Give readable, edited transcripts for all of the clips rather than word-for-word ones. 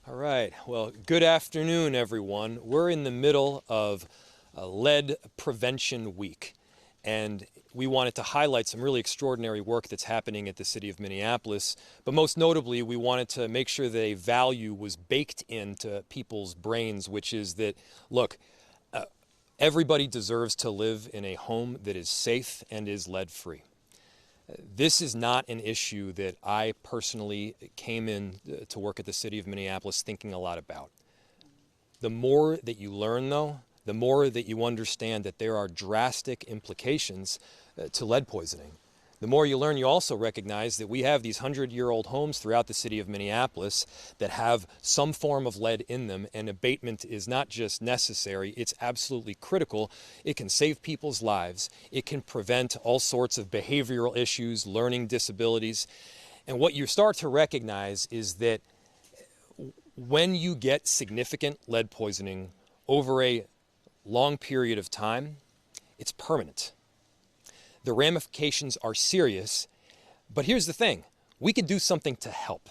All right. Well, good afternoon, everyone. We're in the middle of Lead Prevention Week, and we wanted to highlight some really extraordinary work that's happening at the City of Minneapolis. But most notably, we wanted to make sure that a value was baked into people's brains, which is that, look, everybody deserves to live in a home that is safe and is lead-free. This is not an issue that I personally came in to work at the City of Minneapolis thinking a lot about. The more that you learn, though, the more that you understand that there are drastic implications to lead poisoning. The more you learn, you also recognize that we have these 100-year-old homes throughout the City of Minneapolis that have some form of lead in them, and abatement is not just necessary, it's absolutely critical. It can save people's lives. It can prevent all sorts of behavioral issues, learning disabilities. And what you start to recognize is that when you get significant lead poisoning over a long period of time, it's permanent. The ramifications are serious, but here's the thing, we can do something to help.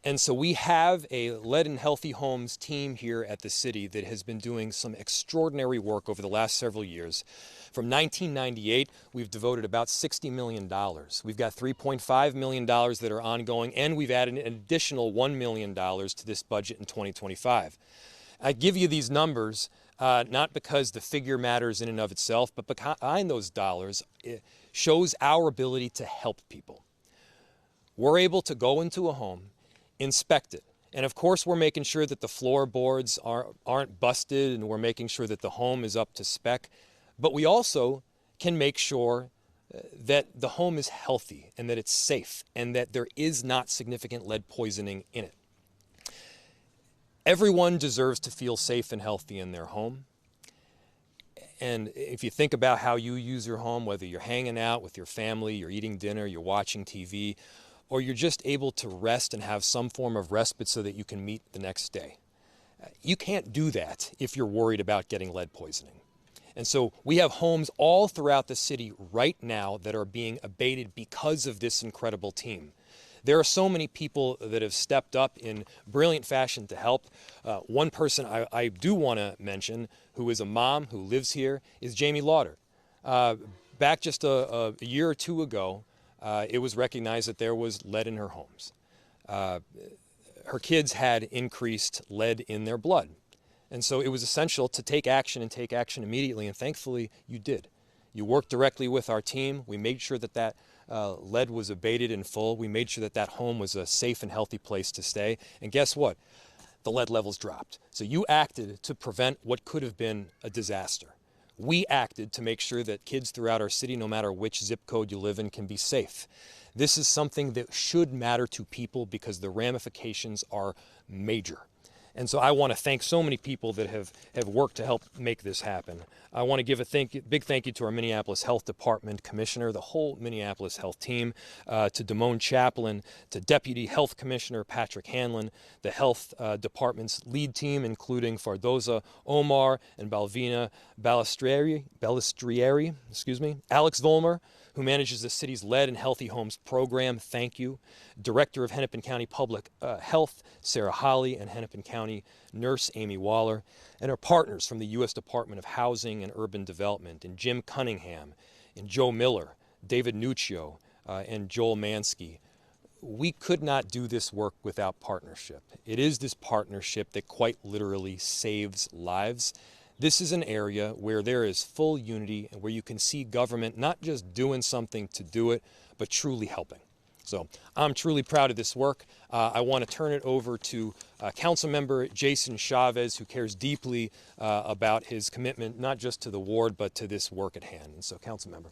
And so we have a Lead in Healthy Homes team here at the city that has been doing some extraordinary work over the last several years. From 1998, we've devoted about $60 million. We've got $3.5 million that are ongoing, and we've added an additional $1 million to this budget in 2025. I give you these numbers not because the figure matters in and of itself, but behind those dollars, it shows our ability to help people. We're able to go into a home, inspect it, and of course we're making sure that the floorboards aren't busted, and we're making sure that the home is up to spec, but we also can make sure that the home is healthy and that it's safe and that there is not significant lead poisoning in it. Everyone deserves to feel safe and healthy in their home. And if you think about how you use your home, whether you're hanging out with your family, you're eating dinner, you're watching TV, or you're just able to rest and have some form of respite so that you can meet the next day, you can't do that if you're worried about getting lead poisoning. And so we have homes all throughout the city right now that are being abated because of this incredible team. There are so many people that have stepped up in brilliant fashion to help. One person I do want to mention, who is a mom who lives here, is Jamie Lauder. Back just a year or two ago, it was recognized that there was lead in her homes. Her kids had increased lead in their blood. And so it was essential to take action and take action immediately, and thankfully you did. You worked directly with our team. We made sure that lead was abated in full. We made sure that that home was a safe and healthy place to stay. And guess what? The lead levels dropped. So you acted to prevent what could have been a disaster. We acted to make sure that kids throughout our city, no matter which zip code you live in, can be safe. This is something that should matter to people because the ramifications are major. And so I want to thank so many people that have worked to help make this happen. I want to give a big thank you to our Minneapolis Health Department Commissioner, the whole Minneapolis Health team, to Damone Chaplin, to Deputy Health Commissioner Patrick Hanlon, the Health Department's lead team, including Fardoza Omar and Balvina Balistrieri, Alex Volmer, who manages the city's Lead and Healthy Homes program, thank you. Director of Hennepin County Public Health, Sarah Holly, and Hennepin County Nurse Amy Waller, and our partners from the U.S. Department of Housing and Urban Development, and Jim Cunningham, and Joe Miller, David Nuccio, and Joel Mansky. We could not do this work without partnership. It is this partnership that quite literally saves lives. This is an area where there is full unity and where you can see government not just doing something to do it, but truly helping. So I'm truly proud of this work. I want to turn it over to Councilmember Jason Chavez, who cares deeply about his commitment, not just to the ward, but to this work at hand. And so, Councilmember.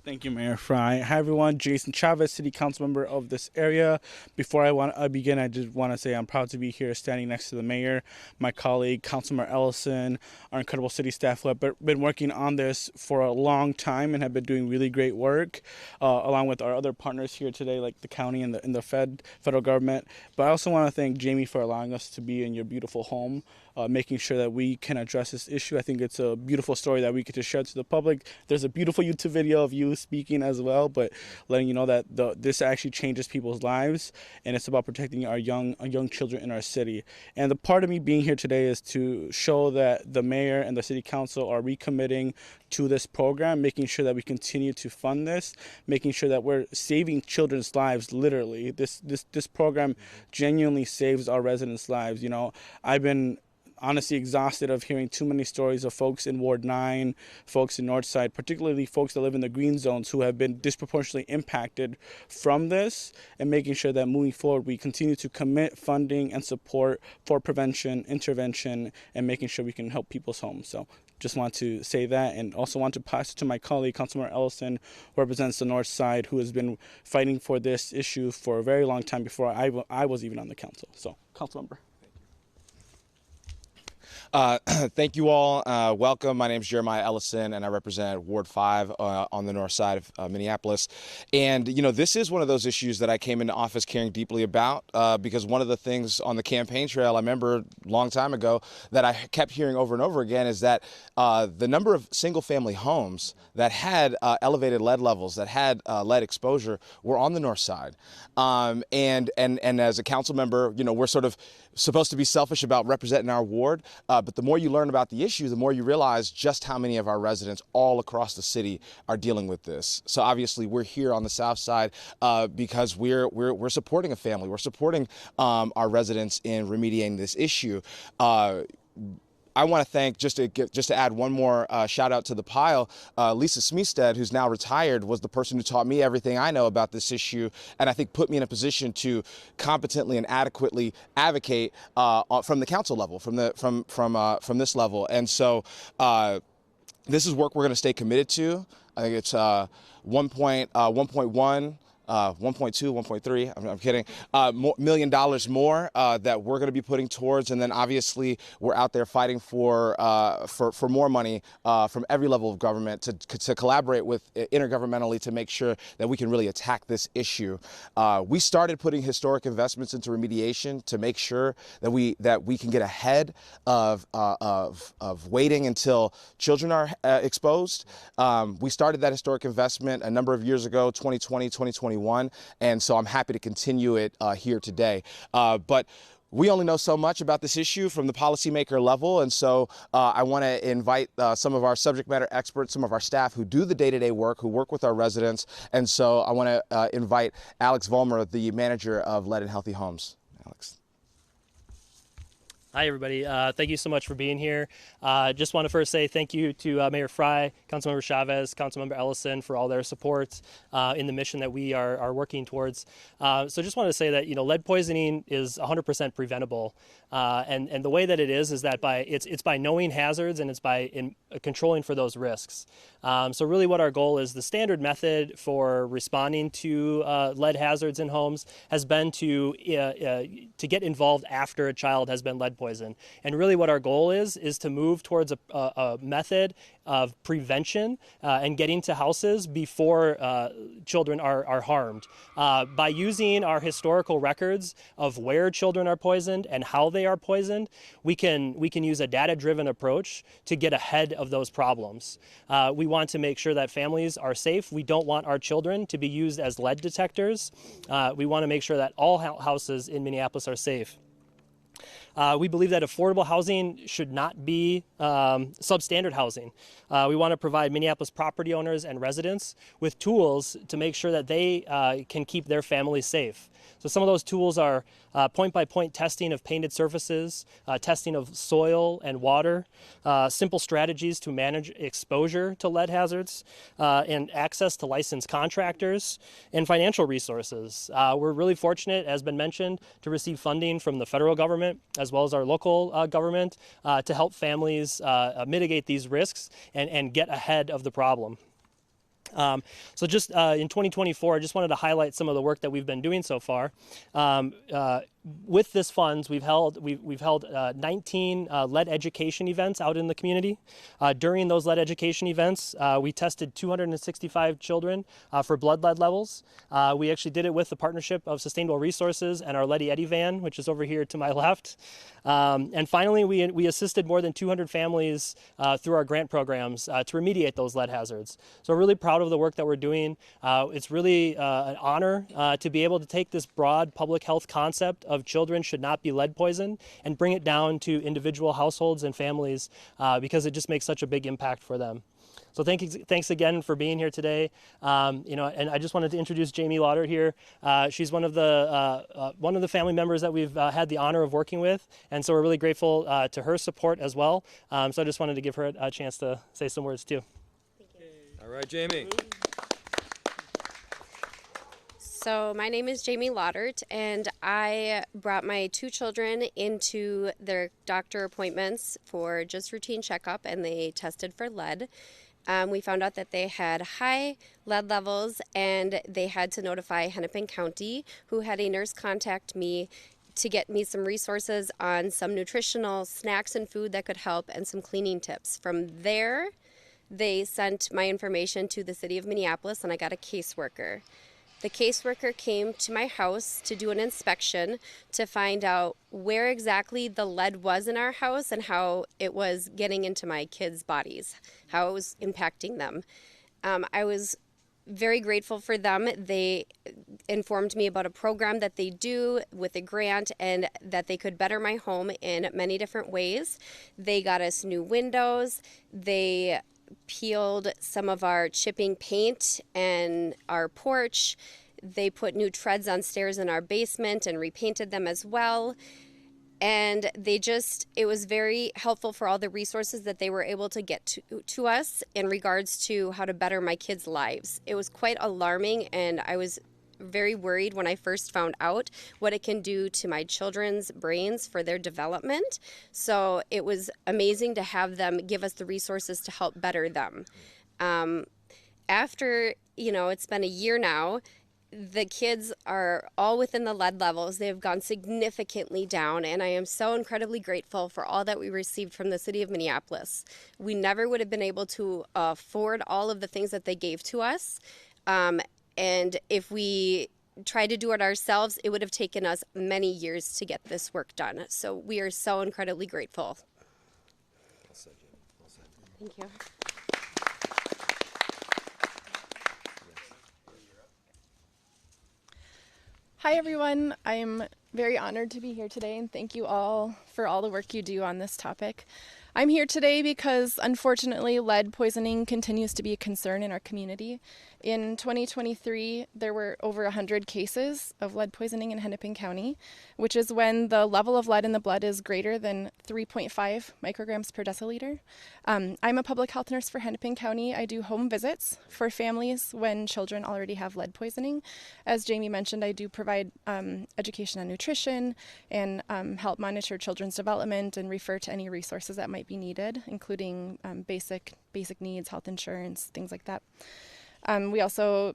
Thank you, Mayor Fry. Hi, everyone. Jason Chavez, City Council member of this area. Before I begin, I just want to say I'm proud to be here standing next to the mayor, my colleague, Councilmember Ellison, our incredible city staff who have been working on this for a long time and have been doing really great work, along with our other partners here today, like the county and the federal government. But I also want to thank Jamie for allowing us to be in your beautiful home, making sure that we can address this issue. I think it's a beautiful story that we get to share to the public. There's a beautiful YouTube video of you you speaking as well, but letting you know that this actually changes people's lives, and it's about protecting our young children in our city. And the part of me being here today is to show that the mayor and the city council are recommitting to this program, making sure that we continue to fund this, making sure that we're saving children's lives. Literally, this program genuinely saves our residents' lives. You know, I've been honestly exhausted of hearing too many stories of folks in Ward 9, folks in Northside, particularly folks that live in the green zones who have been disproportionately impacted from this, and making sure that moving forward we continue to commit funding and support for prevention, intervention, and making sure we can help people's homes. So just want to say that, and also want to pass it to my colleague, Councilmember Ellison, who represents the North Side, who has been fighting for this issue for a very long time before I was even on the council. So, Councilmember. Thank you all. Welcome. My name is Jeremiah Ellison, and I represent Ward 5 on the north side of Minneapolis. And, you know, this is one of those issues that I came into office caring deeply about because one of the things on the campaign trail I remember a long time ago that I kept hearing over and over again is that the number of single-family homes that had elevated lead levels, that had lead exposure, were on the north side. And as a council member, you know, we're sort of supposed to be selfish about representing our ward, but the more you learn about the issue, the more you realize just how many of our residents all across the city are dealing with this. So obviously we're here on the south side because we're supporting a family. We're supporting our residents in remediating this issue. I want to thank, just to add one more shout out to the pile, Lisa Smeested, who's now retired, was the person who taught me everything I know about this issue, and I think put me in a position to competently and adequately advocate from the council level, from this level. And so this is work we're going to stay committed to. I think it's 1.1. 1.2, 1.3, I'm kidding, $1 million more that we're going to be putting towards, and then obviously we're out there fighting for more money from every level of government to collaborate with intergovernmentally to make sure that we can really attack this issue. We started putting historic investments into remediation to make sure that we can get ahead of waiting until children are exposed. We started that historic investment a number of years ago, 2020, 2021. And so I'm happy to continue it here today. But we only know so much about this issue from the policymaker level, and so I want to invite some of our subject matter experts, some of our staff who do the day-to-day work, who work with our residents, and so I want to invite Alex Vollmer, the manager of Lead and Healthy Homes. Alex. Hi, everybody. Thank you so much for being here. Just want to first say thank you to Mayor Frey, Councilmember Chavez, Councilmember Ellison for all their support in the mission that we are working towards. So just want to say that, you know, lead poisoning is 100% preventable. And the way that it is that it's by knowing hazards, and it's by controlling for those risks. So really what our goal is, the standard method for responding to lead hazards in homes has been to get involved after a child has been lead poisoned. And really what our goal is to move towards a method of prevention and getting to houses before children are harmed. By using our historical records of where children are poisoned and how they are poisoned, we can use a data-driven approach to get ahead of those problems. We want to make sure that families are safe. We don't want our children to be used as lead detectors. We want to make sure that all houses in Minneapolis are safe. We believe that affordable housing should not be substandard housing. We want to provide Minneapolis property owners and residents with tools to make sure that they can keep their families safe. So some of those tools are point-by-point testing of painted surfaces, testing of soil and water, simple strategies to manage exposure to lead hazards, and access to licensed contractors, and financial resources. We're really fortunate, as been mentioned, to receive funding from the federal government as well as our local government to help families mitigate these risks and get ahead of the problem. So just in 2024, I just wanted to highlight some of the work that we've been doing so far. with this funds, we've held 19 lead education events out in the community. During those lead education events, we tested 265 children for blood lead levels. We actually did it with the partnership of Sustainable Resources and our Leady Eddy van, which is over here to my left. And finally, we assisted more than 200 families through our grant programs to remediate those lead hazards. So we're really proud of the work that we're doing. It's really an honor to be able to take this broad public health concept of children should not be lead poisoned and bring it down to individual households and families because it just makes such a big impact for them. So thanks again for being here today. And I just wanted to introduce Jamie Lauder here. She's one of the family members that we've had the honor of working with, and so we're really grateful to her support as well. So I just wanted to give her a chance to say some words too. Thank you. All right, Jamie. So my name is Jamie Laudert, and I brought my 2 children into their doctor appointments for just routine checkup, and they tested for lead. We found out that they had high lead levels, and they had to notify Hennepin County, who had a nurse contact me to get me some resources on some nutritional snacks and food that could help and some cleaning tips. From there, they sent my information to the city of Minneapolis, and I got a caseworker. The caseworker came to my house to do an inspection to find out where exactly the lead was in our house and how it was getting into my kids' bodies, how it was impacting them. I was very grateful for them. They informed me about a program that they do with a grant and that they could better my home in many different ways. They got us new windows. They peeled some of our chipping paint and our porch. They put new treads on stairs in our basement and repainted them as well. And it was very helpful for all the resources that they were able to get to us in regards to how to better my kids' lives. It was quite alarming, and I was very worried when I first found out what it can do to my children's brains for their development. So it was amazing to have them give us the resources to help better them. After, it's been a year now, the kids are all within the lead levels. They've gone significantly down, and I am so incredibly grateful for all that we received from the city of Minneapolis. We never would have been able to afford all of the things that they gave to us. And if we tried to do it ourselves, it would have taken us many years to get this work done. So we are so incredibly grateful. Thank you. Hi everyone, I'm very honored to be here today, and thank you all for all the work you do on this topic. I'm here today because unfortunately lead poisoning continues to be a concern in our community. In 2023, there were over 100 cases of lead poisoning in Hennepin County, which is when the level of lead in the blood is greater than 3.5 micrograms per deciliter. I'm a public health nurse for Hennepin County. I do home visits for families when children already have lead poisoning. As Jamie mentioned, I do provide education on nutrition and help monitor children's development and refer to any resources that might be needed, including basic needs, health insurance, things like that. We also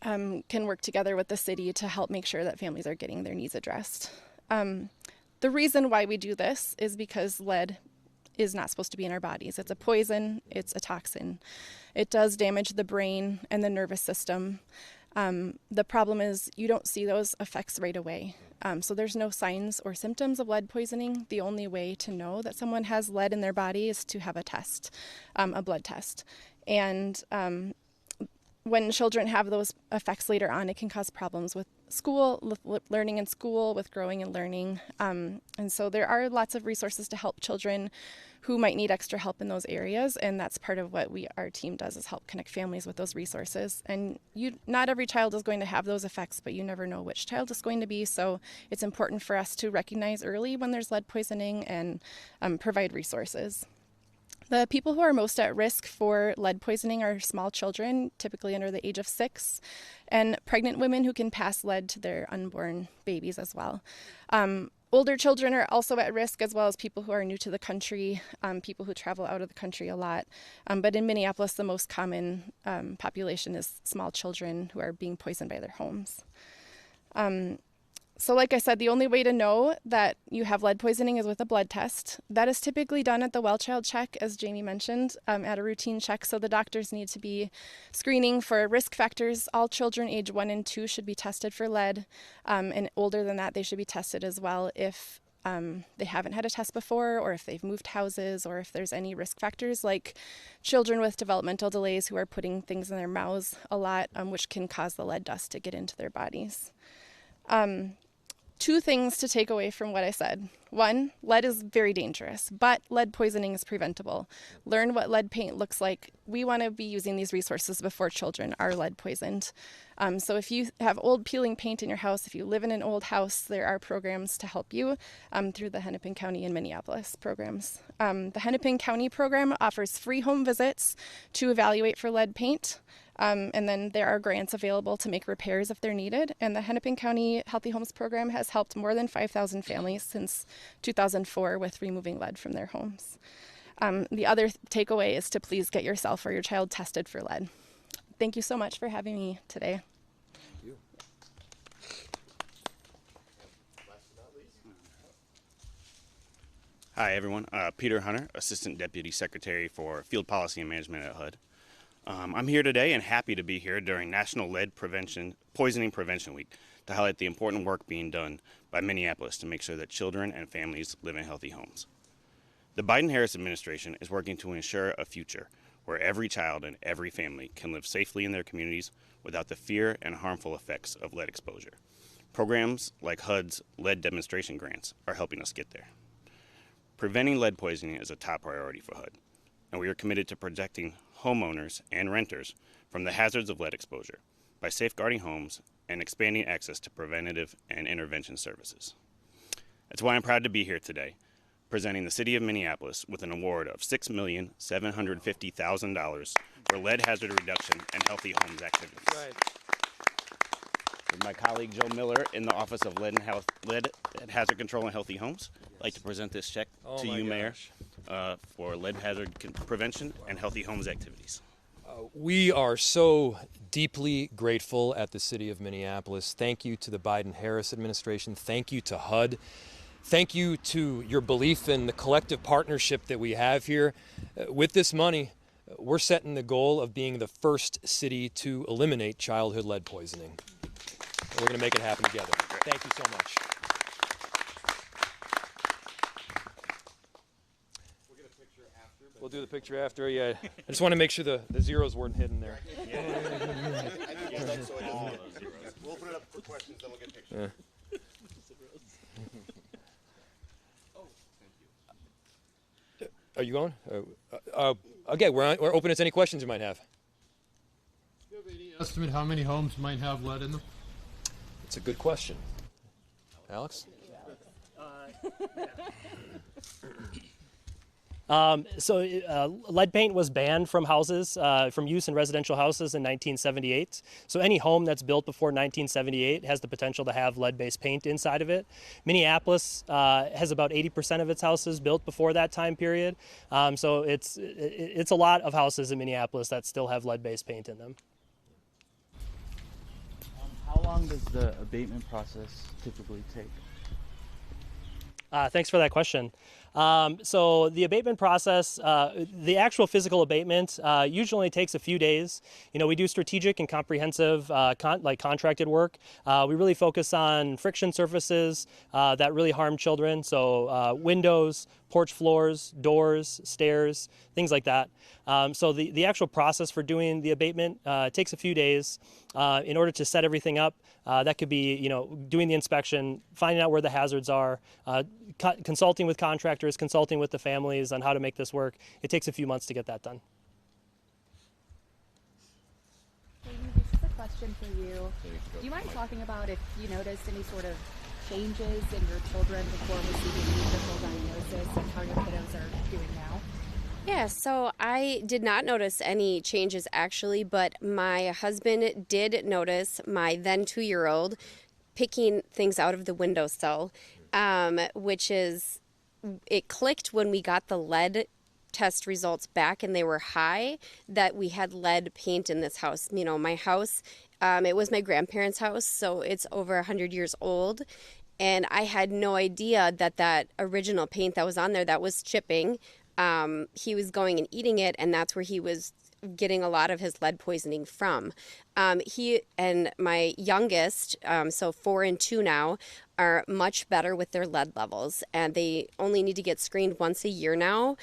can work together with the city to help make sure that families are getting their needs addressed. The reason why we do this is because lead is not supposed to be in our bodies. It's a poison, it's a toxin. It does damage the brain and the nervous system. The problem is you don't see those effects right away. So there's no signs or symptoms of lead poisoning. The only way to know that someone has lead in their body is to have a test, a blood test. And when children have those effects later on, it can cause problems with school, with learning in school, with growing and learning. And so there are lots of resources to help children who might need extra help in those areas, and that's part of what our team does, is help connect families with those resources. And not every child is going to have those effects, but you never know which child is going to be, so it's important for us to recognize early when there's lead poisoning and provide resources. The people who are most at risk for lead poisoning are small children, typically under the age of 6, and pregnant women who can pass lead to their unborn babies as well. Older children are also at risk, as well as people who are new to the country, people who travel out of the country a lot. But in Minneapolis, the most common population is small children who are being poisoned by their homes. So like I said, the only way to know that you have lead poisoning is with a blood test. That is typically done at the well-child check, as Jamie mentioned, at a routine check. So the doctors need to be screening for risk factors. All children age 1 and 2 should be tested for lead, and older than that, they should be tested as well if they haven't had a test before, or if they've moved houses, or if there's any risk factors like children with developmental delays who are putting things in their mouths a lot, which can cause the lead dust to get into their bodies. Two things to take away from what I said. One, lead is very dangerous, but lead poisoning is preventable. Learn what lead paint looks like. We want to be using these resources before children are lead poisoned. So if you have old peeling paint in your house, if you live in an old house, there are programs to help you through the Hennepin County and Minneapolis programs. The Hennepin County program offers free home visits to evaluate for lead paint. And then there are grants available to make repairs if they're needed. And the Hennepin County Healthy Homes program has helped more than 5,000 families since 2004 with removing lead from their homes. The other takeaway is to please get yourself or your child tested for lead. Thank you so much for having me today. Hi, everyone. Peter Hunter, Assistant Deputy Secretary for Field Policy and Management at HUD. I'm here today and happy to be here during National Poisoning Prevention Week to highlight the important work being done by Minneapolis to make sure that children and families live in healthy homes. The Biden-Harris administration is working to ensure a future where every child and every family can live safely in their communities without the fear and harmful effects of lead exposure. Programs like HUD's lead demonstration grants are helping us get there. Preventing lead poisoning is a top priority for HUD, and we are committed to protecting homeowners and renters from the hazards of lead exposure by safeguarding homes and expanding access to preventative and intervention services. That's why I'm proud to be here today, presenting the City of Minneapolis with an award of $6,750,000 for lead hazard reduction and healthy homes activities. Right. With my colleague Joe Miller in the Office of Lead Hazard Control and Healthy Homes, I'd like to present this check to you, Mayor, for lead hazard prevention and healthy homes activities. We are so deeply grateful at the City of Minneapolis. Thank you to the Biden-Harris administration. Thank you to HUD. Thank you to your belief in the collective partnership that we have here. With this money, we're setting the goal of being the first city to eliminate childhood lead poisoning. And we're going to make it happen together. Thank you so much. We'll do the picture after, yeah. I just want to make sure the zeros weren't hidden there. We'll open it up for questions, then we'll get pictures. Are you going? Okay, we're open to any questions you might have. Do you have any estimate how many homes might have lead in them? It's a good question. Alex? Lead paint was banned from houses, from use in residential houses in 1978. So any home that's built before 1978 has the potential to have lead-based paint inside of it. Minneapolis has about 80% of its houses built before that time period. So it's a lot of houses in Minneapolis that still have lead-based paint in them. How long does the abatement process typically take? Thanks for that question. So the abatement process, the actual physical abatement usually takes a few days. You know, we do strategic and comprehensive contracted work. We really focus on friction surfaces that really harm children. So windows, porch floors, doors, stairs, things like that. So the actual process for doing the abatement takes a few days. In order to set everything up, that could be, you know, doing the inspection, finding out where the hazards are, consulting with contractors, consulting with the families on how to make this work. It takes a few months to get that done. Amy, this is a question for you. Do you mind talking about if you noticed any sort of changes in your children before receiving the official diagnosis and how your kiddos are doing now? Yeah, so I did not notice any changes actually, but my husband did notice my then 2-year-old picking things out of the windowsill, which is, it clicked when we got the lead test results back and they were high that we had lead paint in this house. You know, my house It was my grandparents' house, so it's over 100 years old. And I had no idea that that original paint that was on there that was chipping, he was going and eating it, and that's where he was getting a lot of his lead poisoning from. He and my youngest, so 4 and 2 now, are much better with their lead levels, and they only need to get screened once a year now.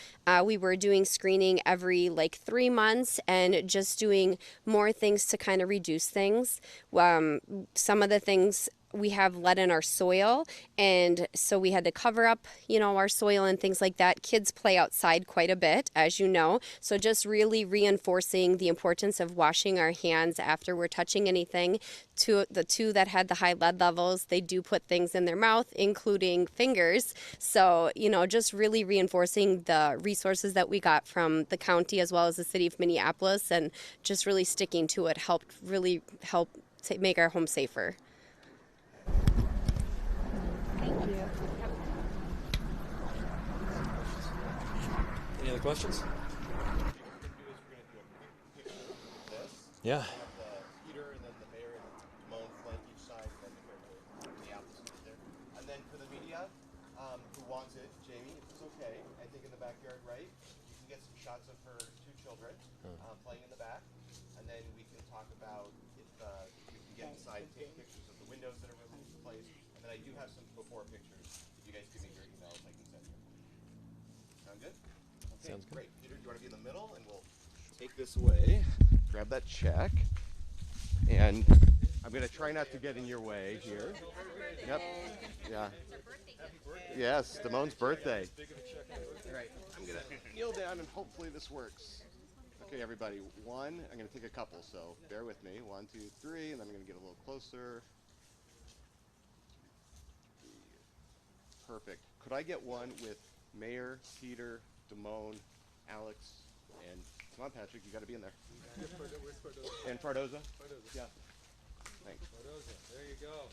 We were doing screening every like 3 months and just doing more things to kind of reduce things. Some of the things, we have lead in our soil, and so we had to cover up, our soil and things like that. Kids play outside quite a bit, as you know, so just really reinforcing the importance of washing our hands after we're touching anything. The two that had the high lead levels, they do put things in their mouth, including fingers. So, just really reinforcing the resources that we got from the county as well as the city of Minneapolis, and just really sticking to it really help to make our home safer. Thank you. Any other questions? Yeah. Peter and then the mayor and Damone flank each side, and then the Minneapolis is there. And then for the media, who wants it, Jamie, if it's okay, I think in the backyard, right? You can get some shots of her 2 children playing in the back, and then we can talk about if you can get inside and take pictures of the windows that are replaced. And then I do have some before pictures. If you guys give me your emails, I can send you. Sound good? Okay, Sounds good. great. Peter, do you want to be in the middle? And we'll take this away. Grab that check. And I'm going to try not to get in your way here. Yep. Yeah. Yes, Damone's birthday. All right. I'm going to kneel down and hopefully this works. Okay, everybody. I'm going to take a couple, so bear with me. 1, 2, 3, and then I'm going to get a little closer. Perfect. Could I get one with Mayor, Peter, Damone, Alex, and come on, Patrick, you got to be in there. And Fardoza? Yeah. Thanks. There you go.